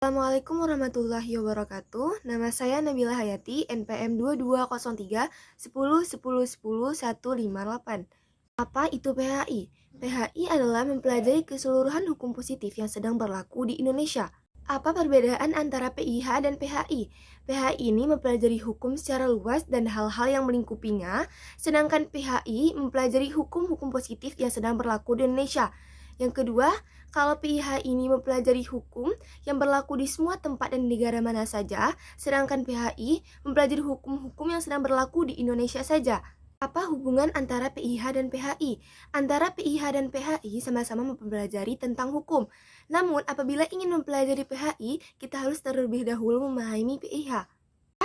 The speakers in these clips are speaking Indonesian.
Assalamualaikum warahmatullahi wabarakatuh. Nama saya Nabila Hayati, NPM 2203 10 10 10 158. Apa itu PHI? PHI adalah mempelajari keseluruhan hukum positif yang sedang berlaku di Indonesia. Apa perbedaan antara PIH dan PHI? PHI ini mempelajari hukum secara luas dan hal-hal yang melingkupinya, sedangkan PHI mempelajari hukum-hukum positif yang sedang berlaku di Indonesia. Yang kedua, kalau PIH ini mempelajari hukum yang berlaku di semua tempat dan negara mana saja, sedangkan PHI mempelajari hukum-hukum yang sedang berlaku di Indonesia saja. Apa hubungan antara PIH dan PHI? Antara PIH dan PHI sama-sama mempelajari tentang hukum. Namun, apabila ingin mempelajari PHI, kita harus terlebih dahulu memahami PIH.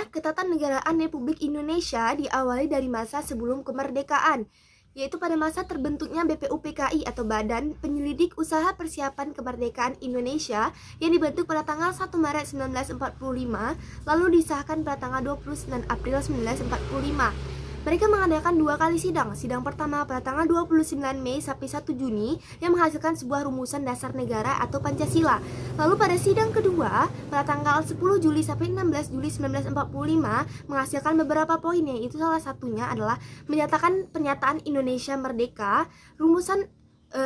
Ketatanegaraan Republik Indonesia diawali dari masa sebelum kemerdekaan, yaitu pada masa terbentuknya BPUPKI atau Badan Penyelidik Usaha Persiapan Kemerdekaan Indonesia yang dibentuk pada tanggal 1 Maret 1945, lalu disahkan pada tanggal 29 April 1945. Mereka mengadakan 2 kali sidang. Sidang pertama pada tanggal 29 Mei sampai 1 Juni yang menghasilkan sebuah rumusan dasar negara atau Pancasila. Lalu pada sidang kedua pada tanggal 10 Juli sampai 16 Juli 1945 menghasilkan beberapa poin, yaitu salah satunya adalah menyatakan pernyataan Indonesia merdeka, rumusan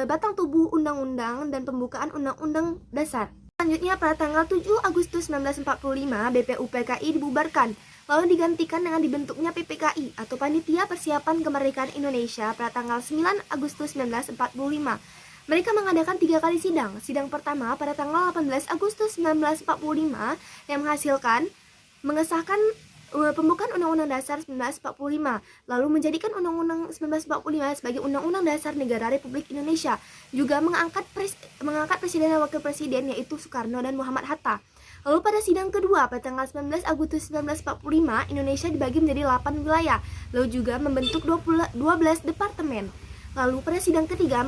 batang tubuh undang-undang dan pembukaan undang-undang dasar. Selanjutnya pada tanggal 7 Agustus 1945 BPUPKI dibubarkan, lalu digantikan dengan dibentuknya PPKI atau Panitia Persiapan Kemerdekaan Indonesia pada tanggal 9 Agustus 1945. Mereka mengadakan 3 kali sidang. Sidang pertama pada tanggal 18 Agustus 1945 yang mengesahkan pembukaan Undang-Undang Dasar 1945, lalu menjadikan Undang-Undang 1945 sebagai Undang-Undang Dasar Negara Republik Indonesia. Juga mengangkat Presiden dan Wakil Presiden, yaitu Soekarno dan Muhammad Hatta. Lalu pada sidang kedua pada tanggal 19 Agustus 1945, Indonesia dibagi menjadi 8 wilayah, lalu juga membentuk 12 departemen. Lalu pada sidang ketiga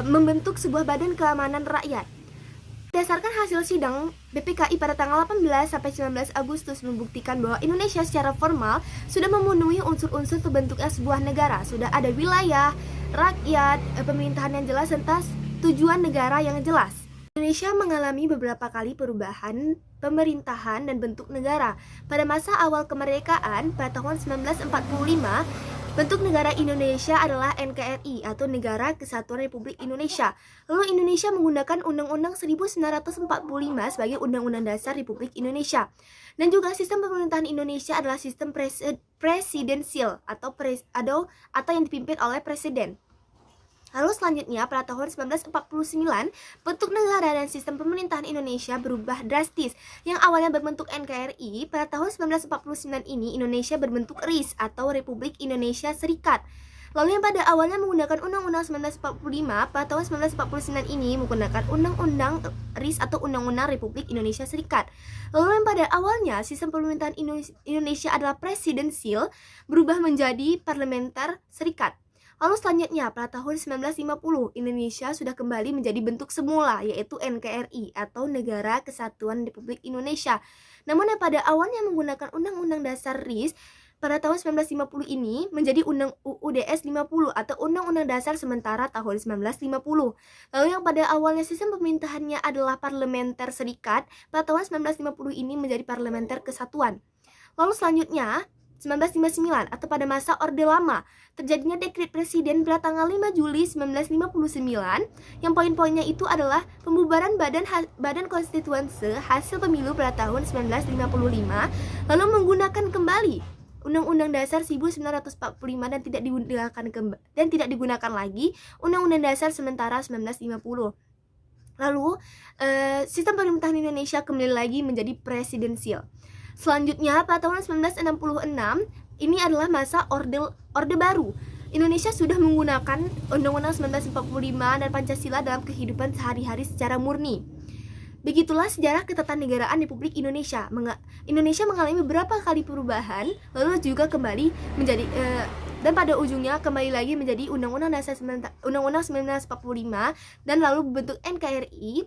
membentuk sebuah Badan Keamanan Rakyat. Berdasarkan hasil sidang, BPKI pada tanggal 18 sampai 19 Agustus membuktikan bahwa Indonesia secara formal sudah memenuhi unsur-unsur terbentuknya sebuah negara. Sudah ada wilayah, rakyat, pemerintahan yang jelas, serta tujuan negara yang jelas. Indonesia mengalami beberapa kali perubahan pemerintahan dan bentuk negara. Pada masa awal kemerdekaan pada tahun 1945, bentuk negara Indonesia adalah NKRI atau Negara Kesatuan Republik Indonesia. Lalu Indonesia menggunakan Undang-Undang 1945 sebagai Undang-Undang Dasar Republik Indonesia. Dan juga sistem pemerintahan Indonesia adalah sistem presidensial atau yang dipimpin oleh presiden. Lalu selanjutnya pada tahun 1949, bentuk negara dan sistem pemerintahan Indonesia berubah drastis. Yang awalnya berbentuk NKRI, pada tahun 1949 ini Indonesia berbentuk RIS atau Republik Indonesia Serikat. Lalu yang pada awalnya menggunakan Undang-Undang 1945, pada tahun 1949 ini menggunakan Undang-Undang RIS atau Undang-Undang Republik Indonesia Serikat. Lalu yang pada awalnya sistem pemerintahan Indonesia adalah presidensial, berubah menjadi parlementer serikat. Lalu selanjutnya pada tahun 1950 Indonesia sudah kembali menjadi bentuk semula, yaitu NKRI atau Negara Kesatuan Republik Indonesia. Namun yang pada awalnya menggunakan Undang-Undang Dasar RIS pada tahun 1950 ini menjadi UUDS 50 atau Undang-Undang Dasar Sementara tahun 1950. Lalu yang pada awalnya sistem pemerintahannya adalah parlementer serikat, pada tahun 1950 ini menjadi parlementer kesatuan. Lalu selanjutnya 1959 atau pada masa Orde Lama, terjadinya dekret presiden pada tanggal 5 Juli 1959 yang poin-poinnya itu adalah pembubaran badan konstituense hasil pemilu pada tahun 1955, lalu menggunakan kembali Undang-Undang Dasar 1945 dan tidak digunakan lagi Undang-Undang Dasar Sementara 1950. Lalu sistem pemerintahan Indonesia kembali lagi menjadi presidensial. Selanjutnya pada tahun 1966 ini adalah masa Orde Baru. Indonesia sudah menggunakan Undang-Undang 1945 dan Pancasila dalam kehidupan sehari-hari secara murni. Begitulah sejarah ketatanegaraan Republik Indonesia. Indonesia mengalami beberapa kali perubahan, lalu juga kembali menjadi dan pada ujungnya kembali lagi menjadi Undang-Undang Dasar Undang-Undang 1945 dan lalu bentuk NKRI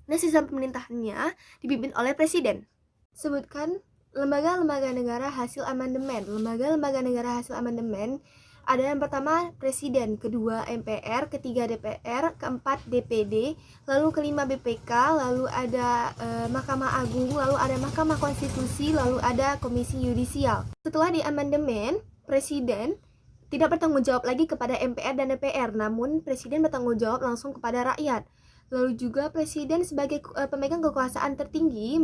dan sistem pemerintahannya dipimpin oleh presiden. Sebutkan lembaga-lembaga negara hasil amandemen. Lembaga-lembaga negara hasil amandemen Ada yang pertama Presiden, kedua MPR, ketiga DPR, keempat DPD, lalu kelima BPK, lalu ada Mahkamah Agung, lalu ada Mahkamah Konstitusi, lalu ada Komisi Yudisial. Setelah diamandemen, Presiden tidak bertanggung jawab lagi kepada MPR dan DPR, namun Presiden bertanggung jawab langsung kepada rakyat. Lalu juga Presiden sebagai pemegang kekuasaan tertinggi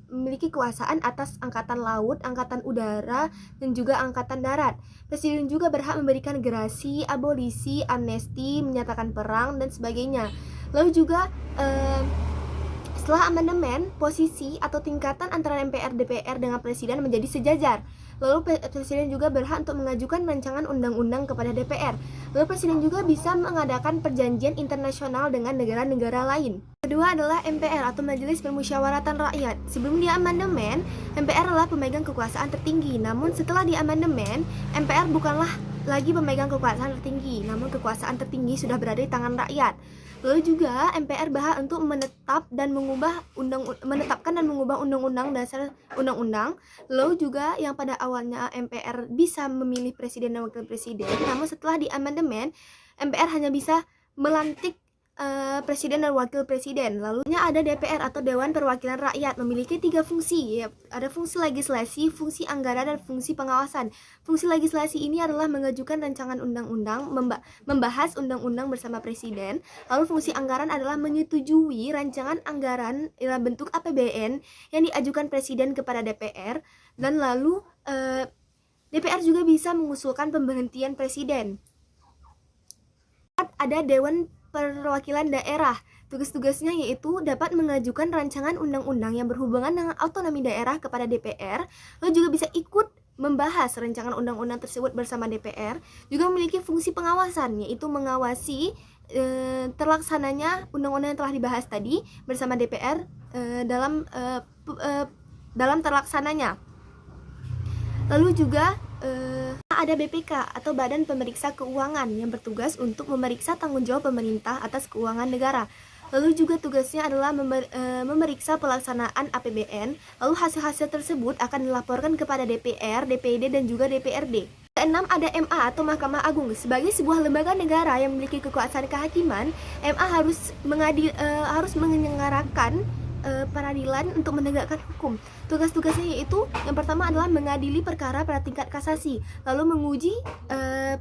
memiliki kekuasaan atas angkatan laut, angkatan udara, dan juga angkatan darat. Presiden juga berhak memberikan gerasi, abolisi, amnesti, menyatakan perang, dan sebagainya. Lalu juga setelah amandemen, posisi atau tingkatan antara MPR, DPR dengan Presiden menjadi sejajar. Lalu Presiden juga berhak untuk mengajukan rancangan undang-undang kepada DPR. Lalu Presiden juga bisa mengadakan perjanjian internasional dengan negara-negara lain. Kedua adalah MPR atau Majelis Permusyawaratan Rakyat. Sebelum diamandemen, MPR adalah pemegang kekuasaan tertinggi. Namun setelah diamandemen, MPR bukanlah lagi pemegang kekuasaan tertinggi, namun kekuasaan tertinggi sudah berada di tangan rakyat. Lalu juga MPR berhak untuk menetapkan dan mengubah undang-undang dasar undang-undang. Lalu juga yang pada awalnya MPR bisa memilih presiden dan wakil presiden, namun setelah diamandemen MPR hanya bisa melantik presiden dan wakil presiden. Lalu ada DPR atau Dewan Perwakilan Rakyat, memiliki 3 fungsi. Ada fungsi legislasi, fungsi anggaran, dan fungsi pengawasan. Fungsi legislasi ini adalah mengajukan rancangan undang-undang, membahas undang-undang bersama presiden. Lalu fungsi anggaran adalah menyetujui rancangan anggaran dalam bentuk APBN yang diajukan presiden kepada DPR. Dan lalu DPR juga bisa mengusulkan pemberhentian presiden. Ada Dewan Perwakilan Daerah. Tugas-tugasnya yaitu dapat mengajukan rancangan undang-undang yang berhubungan dengan otonomi daerah kepada DPR, lalu juga bisa ikut membahas rancangan undang-undang tersebut bersama DPR. Juga memiliki fungsi pengawasan, yaitu mengawasi terlaksananya undang-undang yang telah dibahas tadi bersama DPR dalam terlaksananya. Lalu juga ada BPK atau Badan Pemeriksa Keuangan yang bertugas untuk memeriksa tanggung jawab pemerintah atas keuangan negara. Lalu juga tugasnya adalah memeriksa pelaksanaan APBN. Lalu hasil-hasil tersebut akan dilaporkan kepada DPR, DPD, dan juga DPRD. Keenam ada MA atau Mahkamah Agung. Sebagai sebuah lembaga negara yang memiliki kekuasaan kehakiman, MA harus menyelenggarakan peradilan untuk menegakkan hukum. Tugas-tugasnya yaitu yang pertama adalah mengadili perkara pada tingkat kasasi, lalu menguji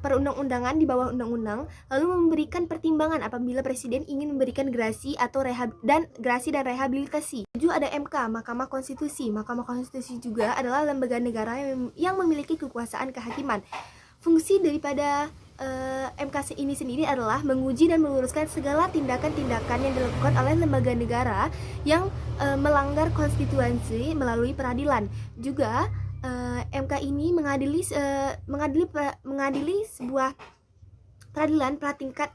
perundang-undangan di bawah undang-undang, lalu memberikan pertimbangan apabila presiden ingin memberikan gerasi atau gerasi dan rehabilitasi. Tujuh ada MK, Mahkamah Konstitusi. Mahkamah Konstitusi juga adalah lembaga negara yang memiliki kekuasaan kehakiman. Fungsi daripada MK ini sendiri adalah menguji dan meluruskan segala tindakan-tindakan yang dilakukan oleh lembaga negara yang melanggar konstitusi melalui peradilan. Juga MK ini mengadili sebuah peradilan pada tingkat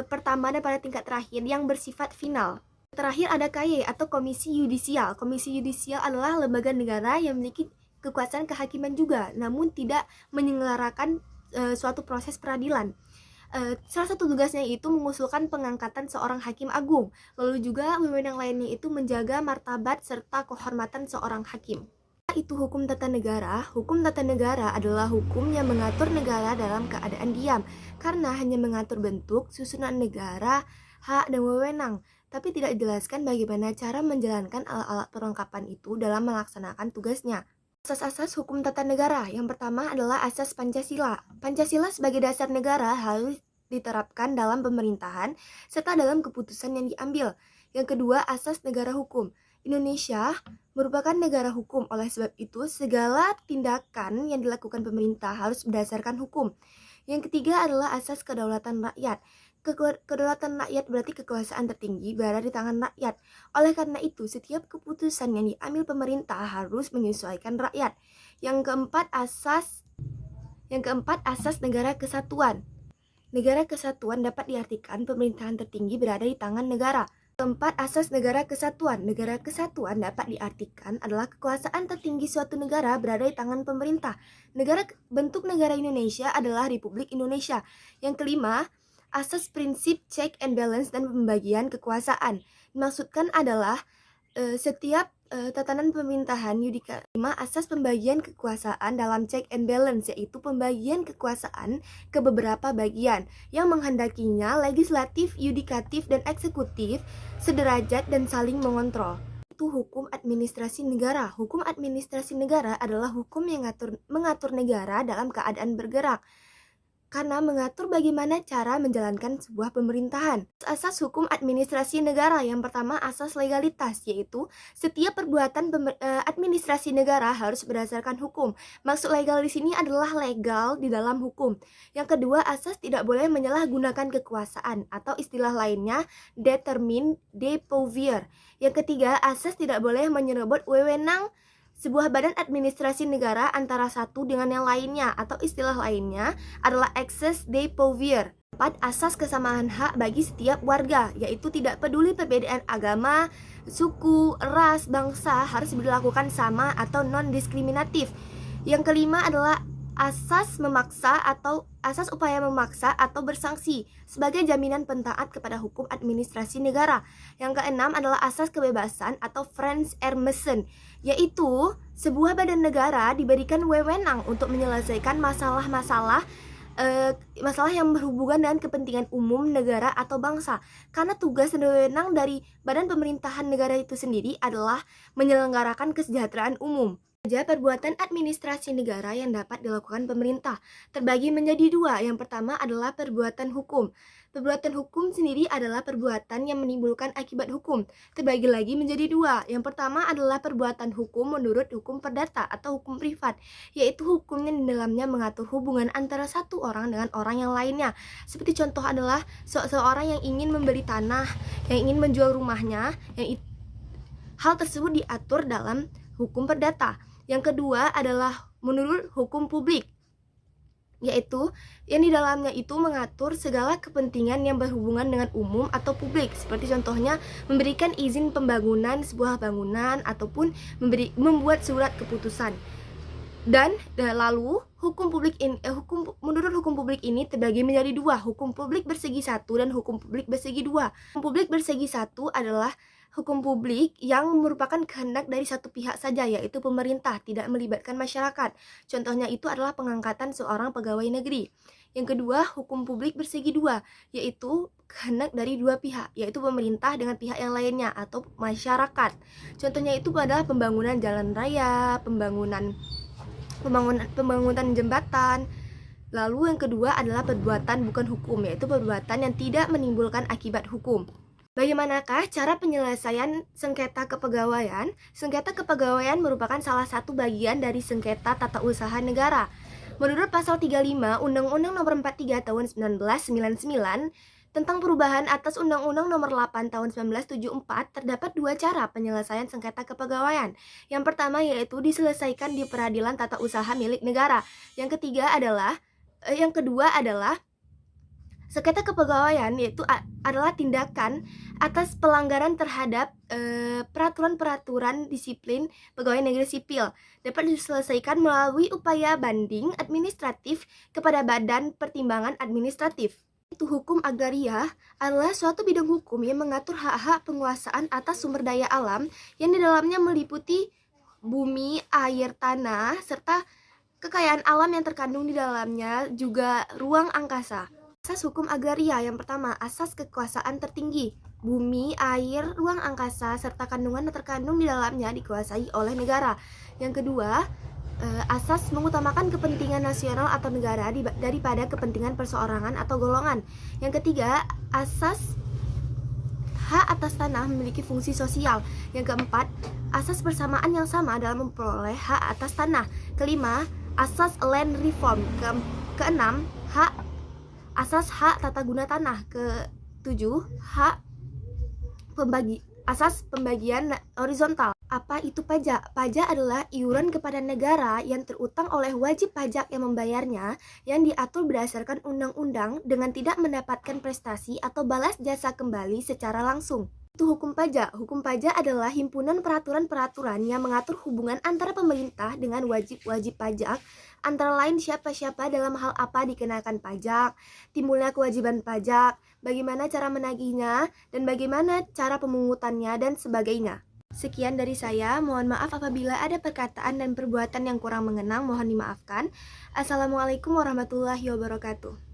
pertama dan pada tingkat terakhir yang bersifat final. Terakhir ada KY atau Komisi Yudisial. Komisi Yudisial adalah lembaga negara yang memiliki kekuasaan kehakiman juga, namun tidak menyelenggarakan suatu proses peradilan. Salah satu tugasnya itu mengusulkan pengangkatan seorang hakim agung. Lalu juga wewenang lainnya itu menjaga martabat serta kehormatan seorang hakim. Itu hukum tata negara. Hukum tata negara adalah hukum yang mengatur negara dalam keadaan diam, karena hanya mengatur bentuk, susunan negara, hak, dan wewenang, tapi tidak dijelaskan bagaimana cara menjalankan alat-alat perlengkapan itu dalam melaksanakan tugasnya. Asas-asas hukum tata negara. Yang pertama adalah asas Pancasila. Pancasila sebagai dasar negara harus diterapkan dalam pemerintahan serta dalam keputusan yang diambil. Yang kedua, asas negara hukum. Indonesia merupakan negara hukum, oleh sebab itu segala tindakan yang dilakukan pemerintah harus berdasarkan hukum. Yang ketiga adalah asas kedaulatan rakyat. Kedaulatan rakyat berarti kekuasaan tertinggi berada di tangan rakyat. Oleh karena itu, setiap keputusan yang diambil pemerintah harus menyesuaikan rakyat. Yang keempat, asas negara kesatuan. Negara kesatuan dapat diartikan pemerintahan tertinggi berada di tangan negara. Keempat, asas negara kesatuan. Negara kesatuan dapat diartikan adalah kekuasaan tertinggi suatu negara berada di tangan pemerintah. Bentuk negara Indonesia adalah Republik Indonesia. Yang kelima, asas prinsip check and balance dan pembagian kekuasaan. Dimaksudkan adalah Setiap tatanan pemerintahan yudikatif 5 asas pembagian kekuasaan dalam check and balance, yaitu pembagian kekuasaan ke beberapa bagian yang menghendakinya legislatif, yudikatif, dan eksekutif sederajat dan saling mengontrol. Itu hukum administrasi negara. Hukum administrasi negara adalah hukum yang mengatur negara dalam keadaan bergerak karena mengatur bagaimana cara menjalankan sebuah pemerintahan. Asas hukum administrasi negara yang pertama, asas legalitas, yaitu setiap perbuatan administrasi negara harus berdasarkan hukum. Maksud legal di sini adalah legal di dalam hukum. Yang kedua, asas tidak boleh menyalahgunakan kekuasaan atau istilah lainnya determine de pouvoir. Yang ketiga, asas tidak boleh menyerobot wewenang sebuah badan administrasi negara antara satu dengan yang lainnya, atau istilah lainnya adalah excess de pouvoir. 4. Asas kesamaan hak bagi setiap warga, yaitu tidak peduli perbedaan agama, suku, ras, bangsa harus dilakukan sama atau non-diskriminatif. Yang kelima adalah asas memaksa atau asas upaya memaksa atau bersanksi sebagai jaminan pentaat kepada hukum administrasi negara. Yang keenam adalah asas kebebasan atau Franz Ermessen, yaitu sebuah badan negara diberikan wewenang untuk menyelesaikan masalah yang berhubungan dengan kepentingan umum negara atau bangsa. Karena tugas dan wewenang dari badan pemerintahan negara itu sendiri adalah menyelenggarakan kesejahteraan umum. Perbuatan administrasi negara yang dapat dilakukan pemerintah terbagi menjadi dua. Yang pertama adalah perbuatan hukum. Perbuatan hukum sendiri adalah perbuatan yang menimbulkan akibat hukum. Terbagi lagi menjadi dua. Yang pertama adalah perbuatan hukum menurut hukum perdata atau hukum privat, yaitu hukum yang di dalamnya mengatur hubungan antara satu orang dengan orang yang lainnya. Seperti contoh adalah seorang yang ingin membeli tanah, yang ingin menjual rumahnya, hal tersebut diatur dalam hukum perdata. Yang kedua adalah menurut hukum publik, yaitu yang di dalamnya itu mengatur segala kepentingan yang berhubungan dengan umum atau publik, seperti contohnya memberikan izin pembangunan sebuah bangunan ataupun membuat surat keputusan. Dan lalu menurut hukum publik ini terbagi menjadi dua, hukum publik bersegi satu dan hukum publik bersegi dua. Hukum publik bersegi satu adalah hukum publik yang merupakan kehendak dari satu pihak saja, yaitu pemerintah, tidak melibatkan masyarakat. Contohnya itu adalah pengangkatan seorang pegawai negeri. Yang kedua, hukum publik bersegi dua, yaitu kehendak dari dua pihak, yaitu pemerintah dengan pihak yang lainnya atau masyarakat. Contohnya itu adalah pembangunan jalan raya, pembangunan jembatan. Lalu yang kedua adalah perbuatan bukan hukum, yaitu perbuatan yang tidak menimbulkan akibat hukum. Bagaimanakah cara penyelesaian sengketa kepegawaian? Sengketa kepegawaian merupakan salah satu bagian dari sengketa tata usaha negara. Menurut pasal 35 Undang-Undang Nomor 43 Tahun 1999 tentang perubahan atas Undang-Undang Nomor 8 Tahun 1974, terdapat dua cara penyelesaian sengketa kepegawaian. Yang pertama yaitu diselesaikan di peradilan tata usaha milik negara. Yang kedua adalah sengketa kepegawaian, yaitu adalah tindakan atas pelanggaran terhadap peraturan-peraturan disiplin pegawai negeri sipil, dapat diselesaikan melalui upaya banding administratif kepada Badan Pertimbangan Administratif. Itu hukum agraria adalah suatu bidang hukum yang mengatur hak-hak penguasaan atas sumber daya alam yang di dalamnya meliputi bumi, air, tanah, serta kekayaan alam yang terkandung di dalamnya, juga ruang angkasa. Asas hukum agraria yang pertama, asas kekuasaan tertinggi. Bumi, air, ruang angkasa, serta kandungan yang terkandung di dalamnya dikuasai oleh negara. Yang kedua, asas mengutamakan kepentingan nasional atau negara daripada kepentingan perseorangan atau golongan. Yang ketiga, asas hak atas tanah memiliki fungsi sosial. Yang keempat, asas persamaan yang sama dalam memperoleh hak atas tanah. Kelima, asas land reform. Keenam, asas hak tata guna tanah. Ketujuh, asas pembagian horizontal. Apa itu pajak? Pajak adalah iuran kepada negara yang terutang oleh wajib pajak yang membayarnya, yang diatur berdasarkan undang-undang dengan tidak mendapatkan prestasi atau balas jasa kembali secara langsung. Itu hukum pajak. Hukum pajak adalah himpunan peraturan-peraturan yang mengatur hubungan antara pemerintah dengan wajib-wajib pajak, antara lain siapa-siapa dalam hal apa dikenakan pajak, timbulnya kewajiban pajak, bagaimana cara menagihnya, dan bagaimana cara pemungutannya, dan sebagainya. Sekian dari saya, mohon maaf apabila ada perkataan dan perbuatan yang kurang mengenang, mohon dimaafkan. Assalamualaikum warahmatullahi wabarakatuh.